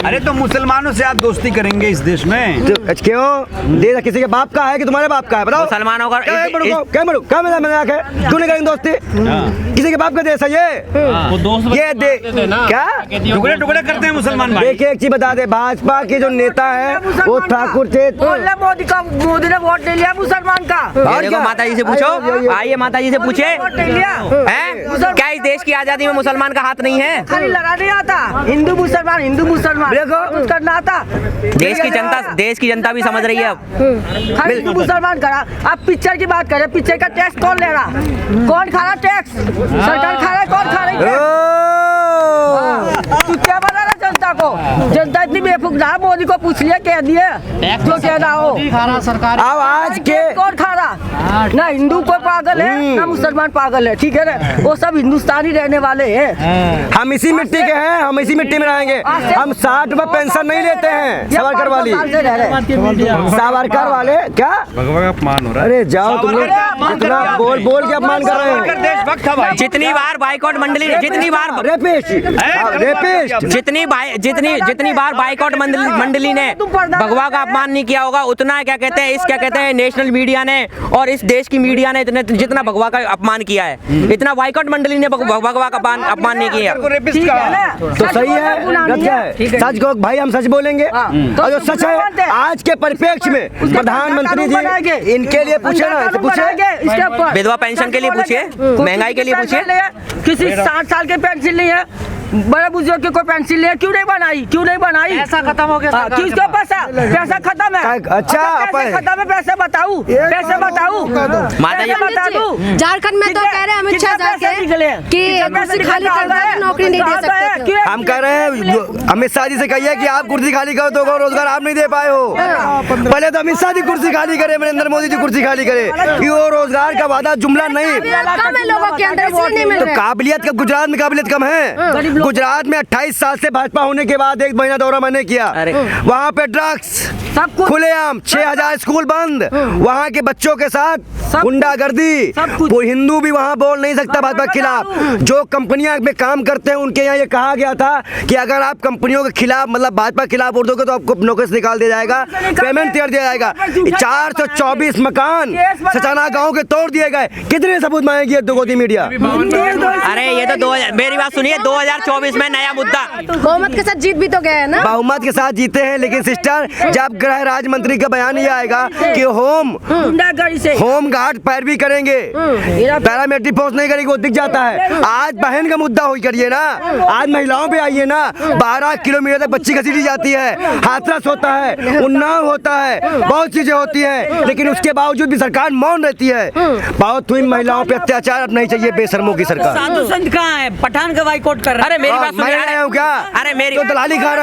अरे तो मुसलमानों से आप दोस्ती करेंगे इस देश में? क्यों? देश किसी के बाप का है कि तुम्हारे बाप का है? बताओ। मुसलमानों का क्या मजाक है? क्यों नहीं करेंगे दोस्ती? किसी के बाप का देश है ये क्या टुकड़े टुकड़े करते हैं मुसलमान भाई। देखिए एक चीज बता दे, भाजपा के जो नेता है वो ठाकुर थे। मोदी ने वोट ले लिया मुसलमान का। देखो माता जी से पूछो, आइए माता जी से पूछे हैं क्या इस देश की आजादी में मुसलमान का हाथ नहीं है? खाली लड़ा नहीं आता, हिंदू मुसलमान देखो करना आता। देश की जनता भी समझ रही है अब। खाली हिंदू मुसलमान करा। अब पिक्चर की बात करें, पिक्चर का टैक्स कौन ले रहा? कौन खा रहा टैक्स? सरकार खा रहा है, कौन खा रही है? तू क्या बता रहा जनता को? जनता इतनी बेवकूफ ना, मोदी को पूछ लिया कह दिए जो कहना हो। अब आज के कौन खा रहा? ना हिंदू कोई पागल है ना मुसलमान पागल है, ठीक है ना? वो सब हिंदुस्तानी रहने वाले हैं। हम इसी मिट्टी के हैं, हम इसी मिट्टी में रहेंगे। हम 60 रुपए पेंशन नहीं लेते हैं। सावरकर वाली सावरकर वाले क्या अपमान हो रहा है। अरे जाओ तुम लोग, इतना बोल के अपमान कर रहे हैं। देशभक्त था भाई। जितनी बार बाइकॉट मंडली ने जितनी बार बाइकॉट मंडली ने भगवा का अपमान नहीं किया होगा, उतना क्या कहते हैं नेशनल मीडिया ने और इस देश की मीडिया ने जितना भगवा का अपमान किया है, इतना बाइकॉट मंडली ने भगवा का अपमान नहीं किया। तो सही है, गलत है? सच को भाई हम सच बोलेंगे। और जो सच है आज के परिप्रेक्ष्य में प्रधानमंत्री जी इनके लिए पूछे ना, पूछे विधवा पेंशन के लिए पूछिए, महंगाई के लिए पूछिए। किसी 60 साल के पेंशन नहीं है, बड़े बुजुर्ग की कोई पेंसिल ले क्यों नहीं बनाई? पैसा खत्म हो गया। किसका पैसा खत्म है? अच्छा खत्म है, पैसे बताऊ माता जी बता दूं। झारखंड में तो कह रहे हैं अमित शाह जाके कि कुर्सी खाली कर दो, नौकरी नहीं दे सकते। हम कह रहे हैं अमित शाह जी से कहिए कि आप कुर्सी खाली करो तो रोजगार आप नहीं दे पाए हो। पहले तो अमित शाह जी कुर्सी खाली करे, नरेंद्र मोदी जी कुर्सी खाली करे कि वो रोजगार का वादा जुमला नहीं। कम है लोगों के अंदर, इसलिए नहीं मिल तो रहा। काबिलियत का गुजरात में काबिलियत कम है। गुजरात में 28 साल से भाजपा होने के बाद 1 महीना दौरा मैंने किया। वहाँ पे ड्रग्स खुलेआम, 6000 स्कूल बंद, वहाँ के बच्चों के साथ गुंडागर्दी। वो हिंदू भी वहाँ बोल नहीं सकता भाजपा के खिलाफ। जो कंपनियां में काम करते हैं उनके यहाँ ये कहा गया था कि अगर आप कंपनियों के खिलाफ मतलब भाजपा के खिलाफ वोट दोगे तो आपको नौकरी से निकाल दिया जाएगा, पेमेंट कर दिया जाएगा। 424 मकान सचाना गाँव के तोड़ दिए गए। कितने सबूत मांगेगी गोदी मीडिया? अरे ये तो मेरी बात सुनिए, 2024 में नया मुद्दा बहुमत के साथ जीत भी तो गए हैं ना। बहुमत के साथ जीते हैं, लेकिन सिस्टर जब गृह राज्य मंत्री का बयान ये आएगा कि होम गार्ड पैरवी करेंगे, पैरामिलिट्री फोर्स नहीं करेगी, वो दिख जाता है। आज बहन का मुद्दा हो करिए ना, आज महिलाओं पे आइए ना। 12 किलोमीटर तक बच्ची घसीटी जाती है, हाथरस होता है, उन्नाव होता है, बहुत चीजें होती है, लेकिन उसके बावजूद भी सरकार मौन रहती है। बहुत हुई महिलाओं पे अत्याचार अब नहीं चाहिए बेशर्मों की सरकार। साधु संत कहाँ है? पठान का बाइकॉट कर रहा है। अरे मेरी बात सुनिए, क्या? अरे मेरी तो दलाली खा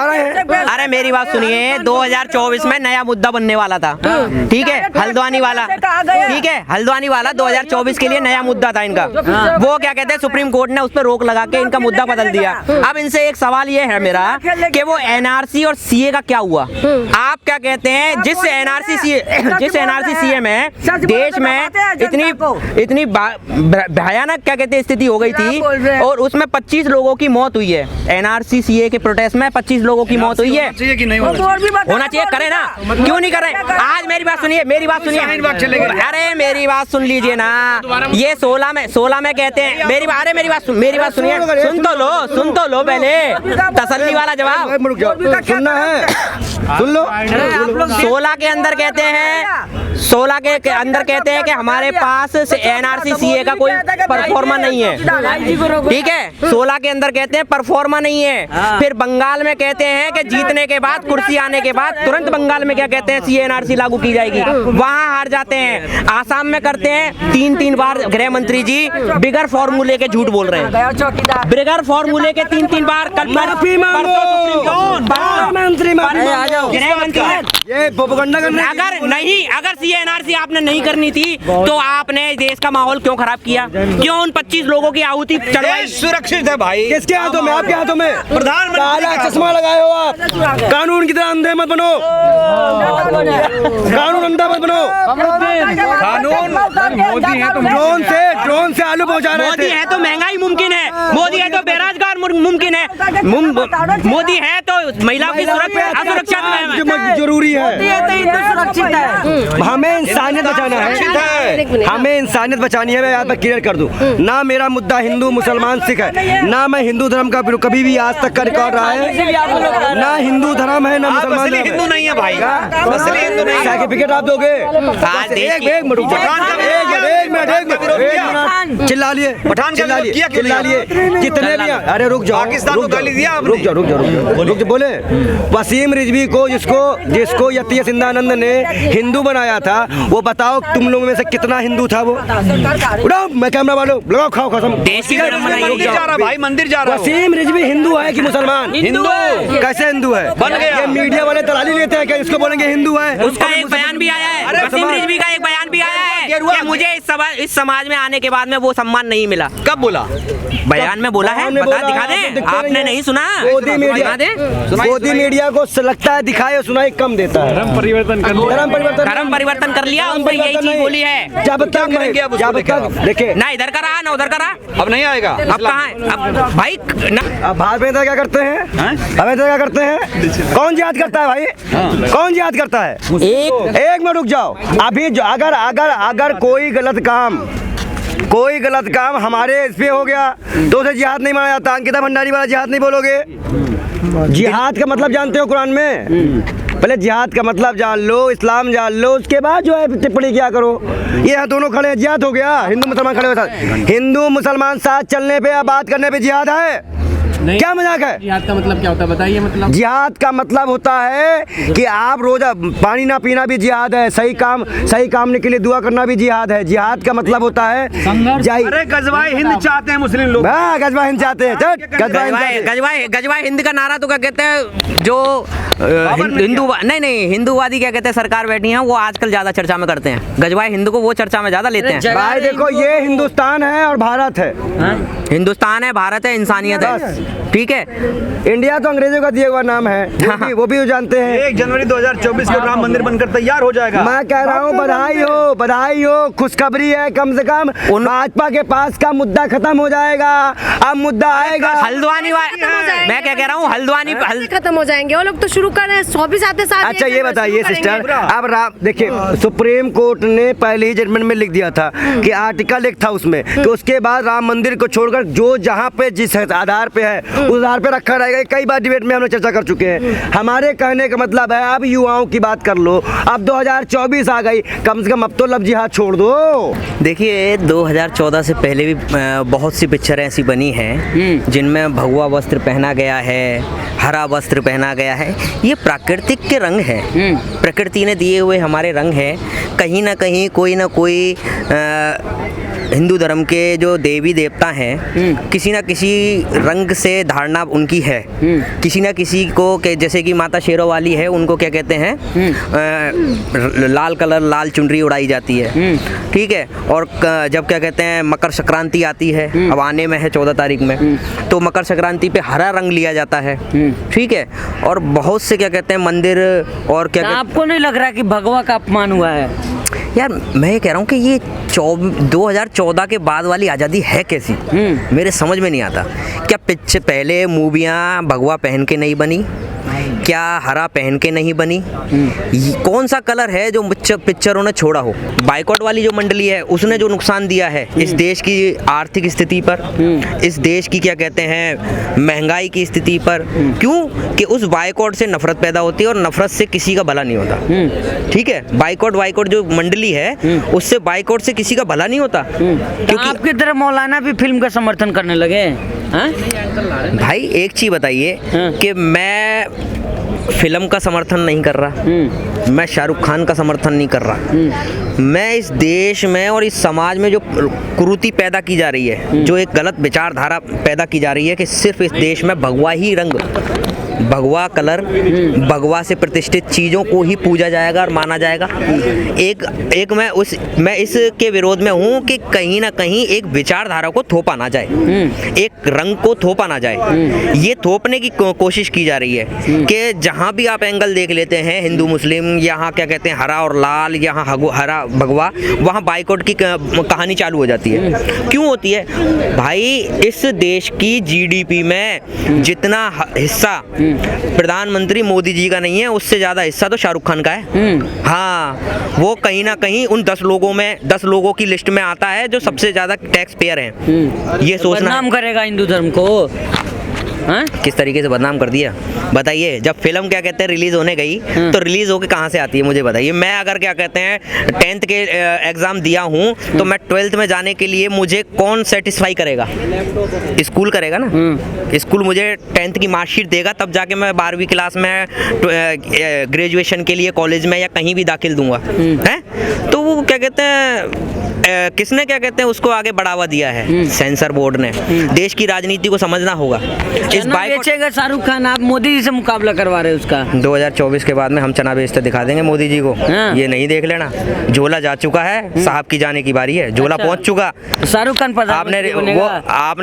रहे हैं। अरे मेरी बात सुनिए, 2024 में नया मुद्दा बनने वाला था, ठीक है, हल्द्वानी वाला, ठीक है, हल्द्वानी वाला 2024 के लिए नया मुद्दा था इनका। वो क्या कहते हैं, सुप्रीम कोर्ट ने उस पर रोक लगा के इनका मुद्दा बदल दिया। अब इनसे एक सवाल ये है मेरा कि वो एनआरसी और सीए का क्या हुआ? आप क्या कहते हैं, जिस एनआरसी सीए में देश में इतनी भयानक क्या कहते हैं स्थिति हो गई थी और उसमें 25 लोगों की मौत हुई है। एनआरसी सीए के प्रोटेस्ट में 25 लोगों की मौत हुई है। होना चाहिए, करे ना, क्यों नहीं करे? आज मेरी बात सुनिए, अरे मेरी बात सुन लीजिए ना। ये 16 में कहते हैं, मेरी बात सुनिए, सुन तो लो पहले, तसल्ली वाला जवाब सुनना है, सुन लो। 16 के अंदर कहते हैं कि हमारे पास एनआरसी सीए का कोई परफॉर्मा नहीं है, ठीक है। 16 के अंदर कहते हैं परफॉर्मा नहीं है। फिर बंगाल में कहते हैं कि जीतने के बाद, कुर्सी आने के बाद तुरंत बंगाल में क्या कहते हैं, सीए एनआरसी लागू की जाएगी, वहां हार जाते हैं। आसाम में करते हैं, 3 बार गृह मंत्री जी बिगर फॉर्मूले के झूठ बोल रहे हैं, बिगर फॉर्मूले के 3 बार। माफी मांगो, हो? गृह मंत्री हैं। ये प्रोपेगेंडा करने अगर CNRC आपने नहीं करनी थी तो आपने देश का माहौल क्यों खराब किया? क्यों उन 25 लोगों की आहुति चढ़वाई? देश सुरक्षित है भाई। किसके हाथों में? आपके हाथों में। प्रधानमंत्री काला का चश्मा लगाए हो आप। कानून की तरह अंधे मत बनो। कानून अंधा मत बनो। कानून मोदी है तो ड्रोन से आलू पहुंचा रहे मोदी थे। है तो महंगाई मुमकिन है, मोदी है तो बेरोजगार मुमकिन है, मोदी है तो महिलाओं की असुरक्षा जरूरी है। सुरक्षित है। हमें इंसानियत बचाना है। हमें इंसानियत बचानी है। मैं यहाँ पर क्लियर कर दूं, ना मेरा मुद्दा हिंदू मुसलमान सिख है, ना मैं हिंदू धर्म का कभी भी आज तक का रिकॉर्ड रहा है, ना हिंदू धर्म है ना मुसलमान असली हिंदू नहीं है भाई। असली हिंदू नहीं है। सर्टिफिकेट आप दोगे? एक मिनट चिल्ला लिए चिल्ला लिए कितने भी। अरे रुक जाओ, पाकिस्तान को गाली दिया आपने। रुक जाओ बोले। वसीम रिजवी को जिसको यतीश सिंधानंद ने हिंदू बनाया था, वो बताओ तुम लोगों में से कितना हिंदू था वो? उठाओ, मैं कैमरा वालों लगाओ, खाओ खत्म। देश की मंदिर जा रहा भाई, मंदिर जा रहा है। वसीम रिजवी हिंदू है कि मुसलमान? हिंदू कैसे हिंदू है? बन गया। ये मीडिया वाले दलाली लेते हैं क्या? इसको बोलेंगे हिंदू है? उसका एक बयान भी आया है, वसीम रिजवी का एक बयान भी आया है कि मुझे इस समाज में आने के बाद में वो सम्मान नहीं मिला। कब बोला? बयान में बोला है, बता दिखा दे। आपने नहीं सुना? मोदी मीडिया को लगता है दिखाए सुनाई कम देता है। धर्म परिवर्तन कर लिया, उन पर यही चीज बोली है। जब तक देखिए ना इधर का रहा ना उधर का रहा। अब नहीं आएगा। अब कहाँ है? अब भाई अब भारत में क्या करते हैं? हमें क्या करते हैं? कौन जिहाद करता है भाई? कौन जिहाद करता है? एक मिनट रुक जाओ। अभी अगर कोई गलत काम हमारे इस पे हो गया तो उसे जिहाद नहीं माना जाता। अंकिता भंडारी वाला जिहाद नहीं बोलोगे? जिहाद का मतलब जानते हो कुरान में? पहले जिहाद का मतलब जान लो, इस्लाम जान लो, उसके बाद जो है टिप्पणी क्या करो। ये यहाँ दोनों खड़े हैं, जिहाद हो गया। हिंदू मुसलमान खड़े हुए साथ, हिंदू मुसलमान साथ चलने पे या बात करने पे जिहाद है? क्या मजाक है? जिहाद का मतलब क्या होता है बताइए? मतलब जिहाद का मतलब होता है कि आप रोजा पानी ना पीना भी जिहाद है, सही काम के लिए दुआ करना भी जिहाद है। जिहाद का मतलब होता है अरे गजवाए हिंद चाहते हैं मुस्लिम लोग। गजवा हिंद चाहते हैं। गजवाए हिंद का नारा तो क्या कहते हैं जो हिंदूवादी क्या कहते हैं सरकार बैठी है, वो आजकल ज्यादा चर्चा में करते हैं। गजवाए हिंद को वो चर्चा में ज्यादा लेते हैं। भाई देखो, ये हिंदुस्तान है और भारत है। हिंदुस्तान है, भारत है, इंसानियत है, ठीक है। इंडिया तो अंग्रेजों का दिया हुआ नाम है, वो भी जानते हैं। 1 जनवरी 2024 को राम मंदिर बनकर तैयार हो जाएगा। मैं कह रहा हूँ बधाई हो, खुशखबरी है। कम से कम भाजपा के पास का मुद्दा खत्म हो जाएगा। अब मुद्दा आएगा हल्द्वानी। मैं क्या कह रहा हूँ, हल्द्वानी खत्म हो जाएंगे वो लोग तो शुरू कर रहे हैं 24 आते साथ। अच्छा ये बताइए सिस्टर, अब देखिए सुप्रीम कोर्ट ने पहले ही जजमेंट में लिख दिया था कि आर्टिकल एक था उसमें कि उसके बाद राम मंदिर को छोड़कर जो जहाँ पे जिस आधार पे है उस आधार पे रखा रहेगा। कई बार डिबेट में हम लोग चर्चा कर चुके हैं। हमारे कहने का मतलब है अब युवाओं की बात कर लो। अब 2024 आ गई, कम से कम अब तो लव जिहाद छोड़ दो। देखिए 2014 से पहले भी बहुत सी पिक्चरें ऐसी बनी हैं जिनमें भगवा वस्त्र पहना गया है, हरा वस्त्र पहना गया है। ये प्राकृतिक के रंग है, प्रकृति ने दिए हुए हमारे रंग है। कहीं ना कहीं कोई ना कोई हिंदू धर्म के जो देवी देवता हैं किसी न किसी रंग से धारणा उनकी है। किसी न किसी को जैसे कि माता शेरों वाली है, उनको क्या कहते हैं लाल कलर, लाल चुनरी उड़ाई जाती है, ठीक है। और जब क्या कहते हैं मकर संक्रांति आती है, अब आने में है 14 तारीख में, तो मकर संक्रांति पे हरा रंग लिया जाता है, ठीक है। और बहुत से क्या कहते हैं मंदिर और क्या आपको नहीं लग रहा कि भगवा का अपमान हुआ है? यार मैं ये कह रहा हूँ कि ये 2014 के बाद वाली आज़ादी है कैसी, मेरे समझ में नहीं आता। क्या पहले मूवियाँ भगवा पहन के नहीं बनी? क्या हरा पहन के नहीं बनी? कौन सा कलर है जो पिक्चरों ने छोड़ा हो? बाइकआउट वाली जो मंडली है उसने जो नुकसान दिया है इस देश की आर्थिक स्थिति पर, इस देश की क्या कहते हैं महंगाई की स्थिति पर, क्यों कि उस बाइकआउट से नफरत पैदा होती है और नफरत से किसी का भला नहीं होता, ठीक है। बाइकआउट जो मंडली है उससे बाइकआउट से किसी का भला नहीं होता। क्योंकि आपकी तरह मौलाना भी फिल्म का समर्थन करने लगे हैं। भाई एक चीज बताइए कि मैं फिल्म का समर्थन नहीं कर रहा, मैं शाहरुख खान का समर्थन नहीं कर रहा, मैं इस देश में और इस समाज में जो कुरीति पैदा की जा रही है, जो एक गलत विचारधारा पैदा की जा रही है कि सिर्फ इस देश में भगवा ही रंग, भगवा कलर, भगवा से प्रतिष्ठित चीज़ों को ही पूजा जाएगा और माना जाएगा। एक मैं इसके विरोध में हूँ कि कहीं ना कहीं एक विचारधारा को थोपा ना जाए, एक रंग को थोपा ना जाए। ये थोपने की कोशिश की जा रही है कि जहाँ भी आप एंगल देख लेते हैं, हिंदू मुस्लिम, यहाँ क्या कहते हैं हरा और लाल, यहाँ हरा भगवा, वहाँ बाइकआउट की कहानी चालू हो जाती है। क्यों होती है भाई? इस देश की जीडीपी में जितना हिस्सा प्रधानमंत्री मोदी जी का नहीं है, उससे ज्यादा हिस्सा तो शाहरुख खान का है। हाँ, वो कहीं ना कहीं उन 10 लोगों की लिस्ट में आता है जो सबसे ज्यादा टैक्स पेयर हैं। ये सोचना बदनाम करेगा हिंदू धर्म को। हाँ? किस तरीके से बदनाम कर दिया बताइए। जब फिल्म क्या कहते हैं रिलीज होने गई तो रिलीज होके कहाँ से आती है मुझे बताइए। मैं अगर क्या कहते हैं 10th के एग्जाम दिया हूँ तो मैं 12th में जाने के लिए मुझे कौन सेटिस्फाई करेगा? स्कूल करेगा ना। स्कूल मुझे 10th की मार्कशीट देगा, तब जाके मैं 12वीं क्लास में ग्रेजुएशन के लिए कॉलेज में या कहीं भी दाखिल दूंगा। है तो वो क्या कहते हैं किसने क्या कहते हैं उसको आगे बढ़ावा दिया है? सेंसर बोर्ड ने। देश की राजनीति को समझना होगा। इस बेचेगा शाहरुख खान, आप मोदी जी से मुकाबला करवा रहे हैं उसका। 2024 के बाद में हम चना बेचते दिखा देंगे मोदी जी को। ये नहीं देख लेना, झोला जा चुका है, साहब की जाने की बारी है, झोला पहुंच चुका। शाहरुख खान आपने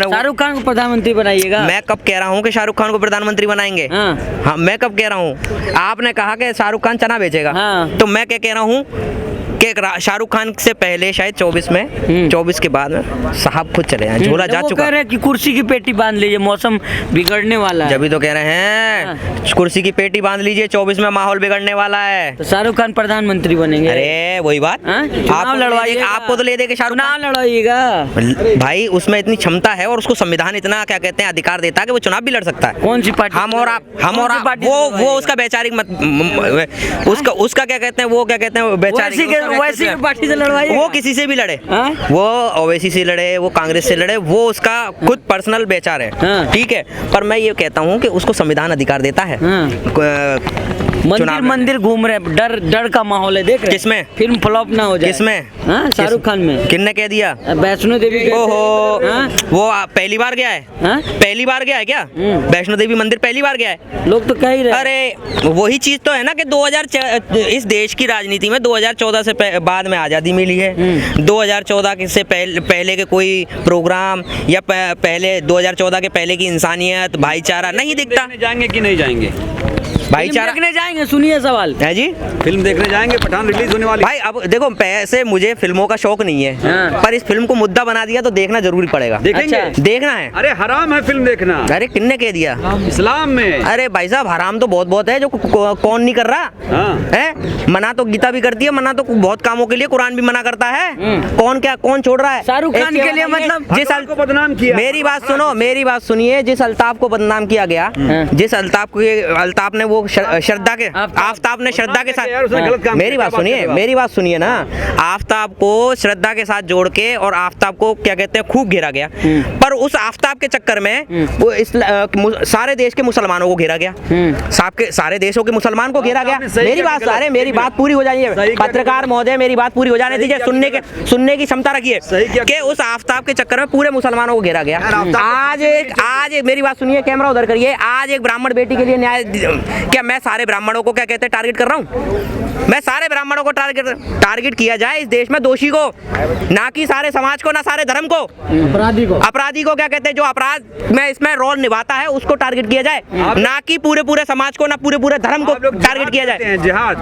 शाहरुख खान को प्रधानमंत्री बनाइएगा। मैं कब कह रहा हूँ कि शाहरुख खान को प्रधानमंत्री बनाएंगे? हाँ, मैं कब कह रहा हूँ? आपने कहा कि शाहरुख खान चना बेचेगा, तो मैं क्या कह रहा हूँ कि शाहरुख खान से पहले शायद 24 के बाद में साहब खुद चले हैं। झोला जा चुका। कह रहे हैं कि कुर्सी की पेटी बांध लीजिए, मौसम बिगड़ने वाला है। जब भी तो कह रहे हैं कुर्सी की पेटी बांध लीजिए, 24 में माहौल बिगड़ने वाला है। तो शाहरुख खान प्रधानमंत्री बनेंगे। अरे वही बात, चुनाव लड़वाइएगा, आपको तो ले दे के शाहरुख चुनाव लड़वाइएगा भाई। उसमें इतनी क्षमता है और उसको संविधान इतना क्या कहते हैं अधिकार देता है कि वो चुनाव भी लड़ सकता है। कौन सी पार्टी? हम और आप वो उसका वैचारिक मत उसका क्या कहते हैं, वो क्या कहते हैं वैचारिक पार्टी से लड़वाई। वो किसी से भी लड़े, वो ओवैसी से लड़े, वो कांग्रेस से लड़े, वो उसका खुद पर्सनल विचार है। ठीक है, पर मैं ये कहता हूँ कि उसको संविधान अधिकार देता है। मंदिर घूम रहे, डर का माहौल है, देख रहे। किसमें? फिल्म फ्लॉप ना हो जाए। किसमें? शाहरुख खान में। किसने कह दिया? वैष्णो देवी। ओहो, वो पहली बार गया है? पहली बार गया है क्या वैष्णो देवी मंदिर? पहली बार गया है? लोग तो कह ही रहे। अरे वही चीज तो है ना कि इस देश की राजनीति में 2014 से बाद में आज़ादी मिली है। 2014 से पहले के कोई प्रोग्राम या पहले 2014 के पहले की इंसानियत, भाईचारा नहीं दिखता। जाएंगे कि नहीं जाएंगे? भाईचारा देखने जाएंगे। सुनिए सवाल है जी, फिल्म देखने जाएंगे, पठान रिलीज होने वाली। भाई अब देखो, पैसे मुझे फिल्मों का शौक नहीं है, पर इस फिल्म को मुद्दा बना दिया तो देखना जरूरी पड़ेगा। देखेंगे? अच्छा। देखना है। अरे हराम है फिल्म देखना। अरे किन्ने कह दिया? इस्लाम में। अरे भाई साहब, हराम तो बहुत है, जो कौन नहीं कर रहा है। मना तो गीता भी करती है, मना तो बहुत कामों के लिए कुरान भी मना करता है। कौन छोड़ रहा है? शाहरुख खान के लिए मतलब जिस को बदनाम किया। मेरी बात सुनिए। जिस अल्ताफ को बदनाम किया गया, जिस अल्ताफ ने वो श्रद्धा के आफ्ताब ने श्रद्धा के साथ, मेरी बात सुनिए ना। आफ्ताब को श्रद्धा के साथ जोड़ के और आफ्ताब को क्या कहते हैं खूब घेरा गया, पर उस आफ्ताब के चक्कर में वो सारे देश के मुसलमानों को घेरा गया, सारे देशों के मुसलमान को घेरा गया। मेरी बात पूरी हो जाइए पत्रकार महोदय, मेरी बात पूरी हो जाने दीजिए। सुनने की क्षमता रखिए कि उस आफ्ताब के चक्कर में पूरे मुसलमानों को घेरा गया। आज मेरी बात सुनिए, कैमरा उधर करिए। आज एक ब्राह्मण बेटी के लिए न्याय, क्या मैं सारे ब्राह्मणों को क्या कहते हैं टारगेट कर रहा हूँ? मैं सारे ब्राह्मणों को टारगेट किया जाए इस देश में, दोषी को, ना कि सारे समाज को, ना सारे धर्म को। अपराधी को क्या कहते हैं, जो अपराध में इसमें रोल निभाता है उसको टारगेट किया जाए, ना कि पूरे समाज को, ना पूरे धर्म को टारगेट किया जाए। जिहाद